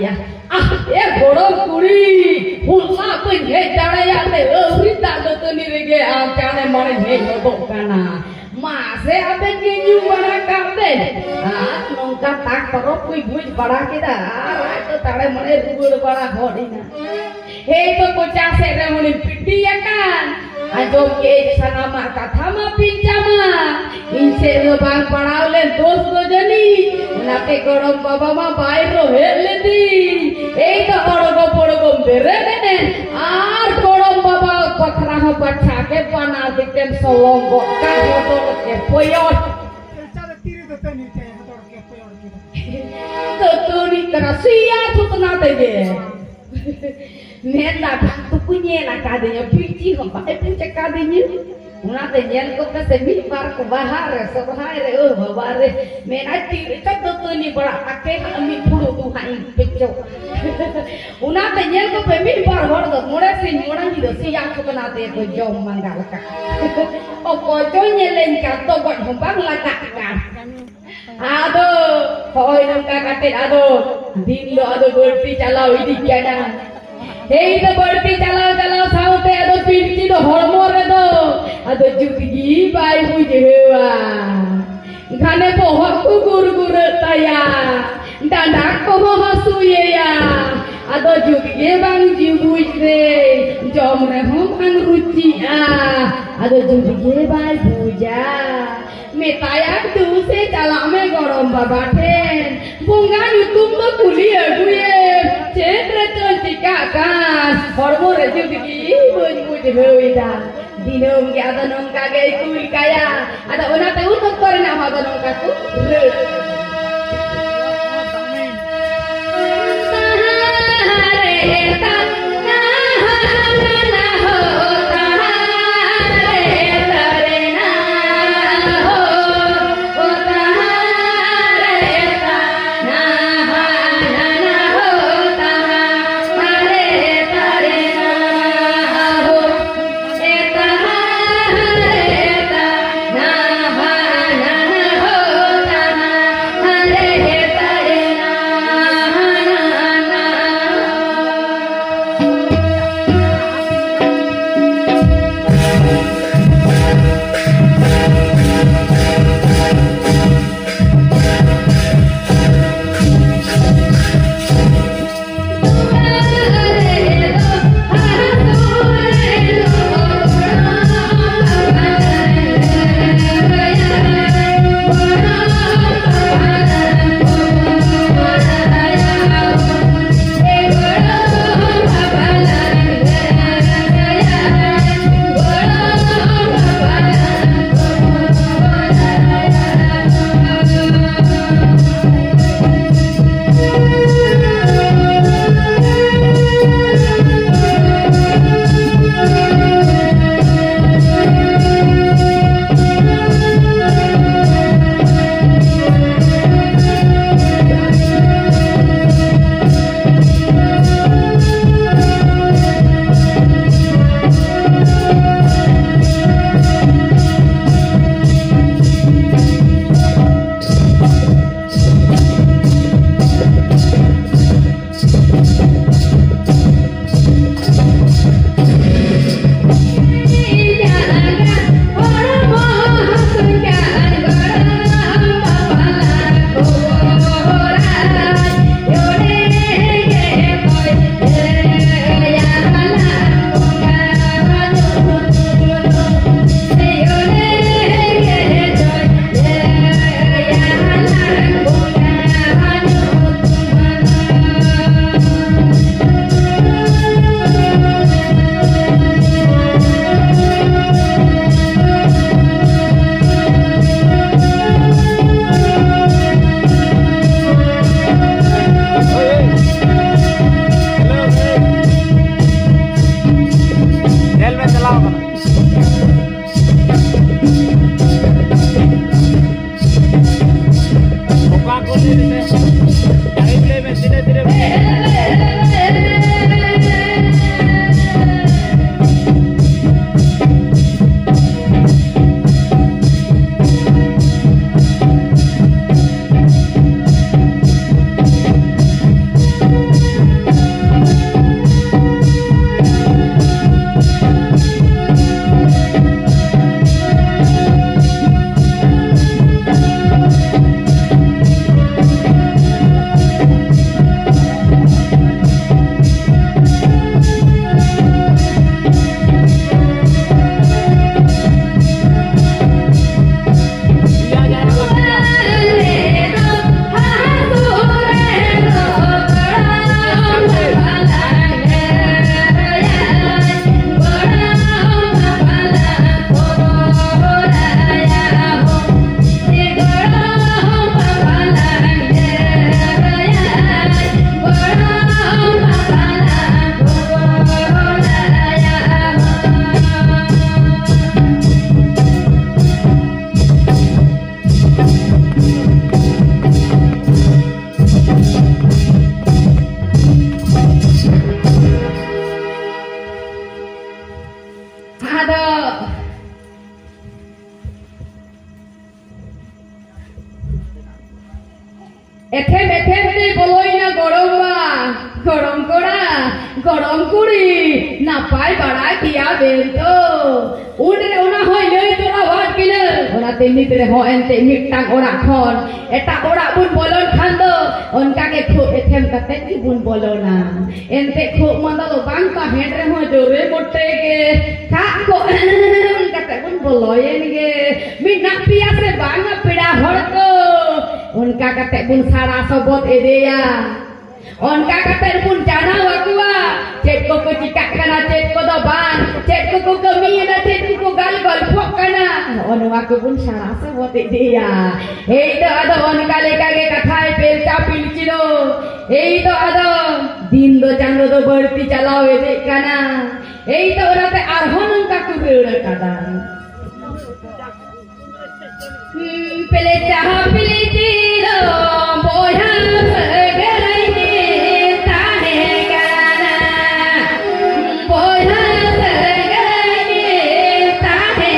ya. Goro kuri, hulma pun he cara ya le, rita tu ni rege cara mana he jodoh kana. Mase abe kinyu bara kabe, nongka tak perok kui bara kita, itu cara mana rubur bara hodina. He tu kocak seremoni piti ya kan. Ajo ke sana ma katha ma pinjama inse no bang padawle dos dojani nate gorom baba ma bairo hele di ei to orogo bere ne ar gorom baba pakhra ho pacha ke bana diten solong ka hoto ke poyor to tuni karasia tutna tege nên là tu punya nak kadenya pici kompak pici kadenya una tenyen ko ka semi par ko bahar sobhare babare mena ti kaddo tu ni bada ake ami puru tu hai picho una tenyen ko pemi par hor do mora sin mora ni do si yak ko na te ko jom mangal ka o ko jo nyelen ka to ko hombang la ka ka ado hoy nam ka kate ado din lo ado golpi chalao idi kana hey the birthday chala saute ado pinti do hormor do ado jugi bai bujewa khane pohor ku gur taya dandak ko hasu ya ado jugi bang jibui re jom re hom ang ruci ado jugi bai buja metayak du se chala me gorom baba ten bunga nutum do kuli aguye cendre chontika kan hormor jugi buj heuida dinom ge ada nongka ge kul kaya ada onate utuk kore na ada nongka ku temte boloi na gorong kora gorong kuri napai bara kia bento unre ona hoy lei tora wat kile ona temni tere ho ente mitang ora khon eta ora bun bolon khando onka ke kho ethem kate ki bun bolona ente kho manda lo bang ka hendre ho jore motte ke kha ko kate bun boloi en ge mina pia se bang pida hor ko onka kate bun sara sobot edeya onka kate bun jana wakua cek ko cikak kana cek ko do bang cek ko kami na cek ko gal gal phok kana on waku pun sara sobot edeya ei to ado onka le kage kathai pel chapil chiro ei to ado din do chando do barti chalao ede kana ei to orate arhon onka ku beura kada pele chaha pele tiro boya sagai ne tane kana boya sagai ne tane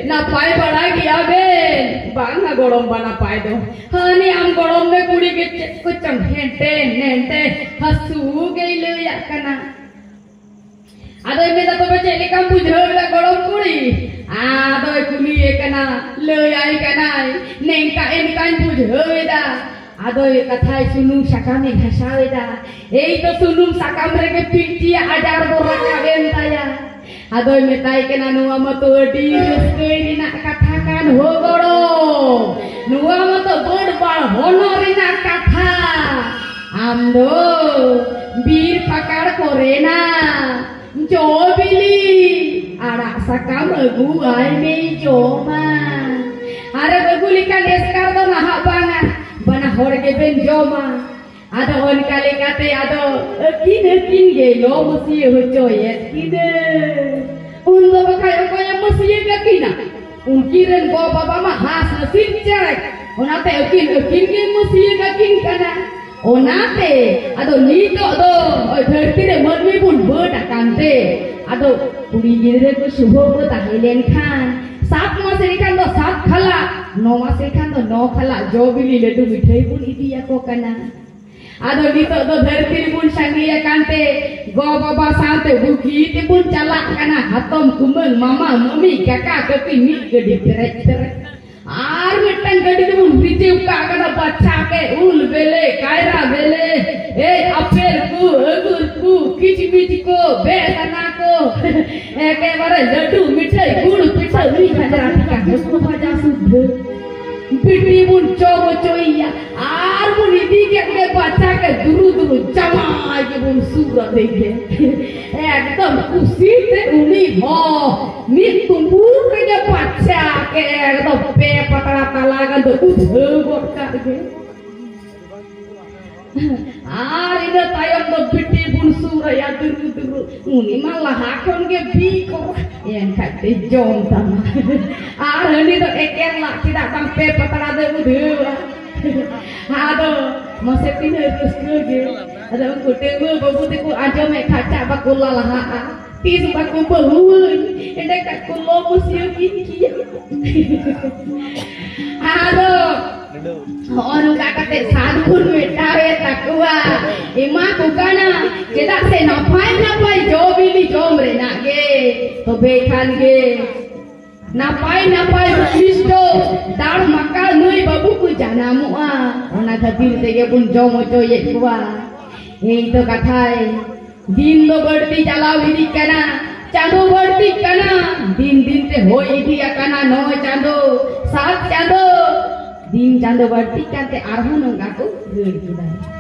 napai bara kia ben bang na gorom bana pai do hani am gorom me kuri ke ko cham hente nente hasu geile ya kana ado me da to be lekam bujhau la gorom kuri ado kuni e kana le ai kana nengka en kan bujhau da ado e kathai sunum sakame ghasawe da ei to sunum sakam rege pinti ajar do rakaben taya adoy metai kena nuwa mato di reskei rina katakan ho goro nuwa mato bod bar honor rina katha amdo bir pakar korena jobili ara sakam agu ai me joma are bagulika neskar do naha banga bana horge ben joma ada on kali kate ada kin ge lo musi hocho ye kide undo bakai ko ya musi ge kina unkiren go baba ma has sin cek onate kin ge musi ge kin kana onate ado nito do dharti re manmi bun bota kante ado puri gire ko shubho ko tahilen khan 7 mas ikan do 7 khala 9 mas ikan do 9 khala jobili ledu mithai pun idiya ko kana ado nito do dharti pun sangiya kante go baba sante buki ti pun calak kana hatom kumeng mama mami kakak kaki mi gede perek ar metang gede pun riceu ka kana baca ke ul bele kaira bele apel ku angur ku kichmich ko betana ko ekebare laddu mithai gud pithai mi hajara tika ko bhaja sudh बिटी बुन चोबो चोइया are बुन इदी के बच्चा के दुरु दुरु जमा के बुन सूरा देखे एकदम खुशी से उनी हो मी तुमू के बच्चा के एकदम पे पकड़ा तला गन तो उधर गोट करके आर इन तायम तो बिटी बुन सूरा या दुरु दुरु उनी माला हाकन के भी को yang kate jom sama ar ni to eker lah tidak sampai patara de udah aduh masih pindah terus ke ada kote babu teku aja me kaca bakula lah tis baku beluan endek kat kulo musio kiki aduh orang kate sadhun metawe takwa ima tukana kita se napai jobili jom rena ge तो बेखान गे नापाय शिष्टो दार मक्का नई बाबू को जाना मुआ ओना खातिर तेगे बुन जम चो ये कुआ एई तो कथाय दिन दो बढ़ती चलाव इदी कना चांदो बढ़ती कना दिन दिन ते हो इदी कना नो चांदो सात चांदो दिन चांदो बढ़ती काते आरहु नंगा को गड़ किदा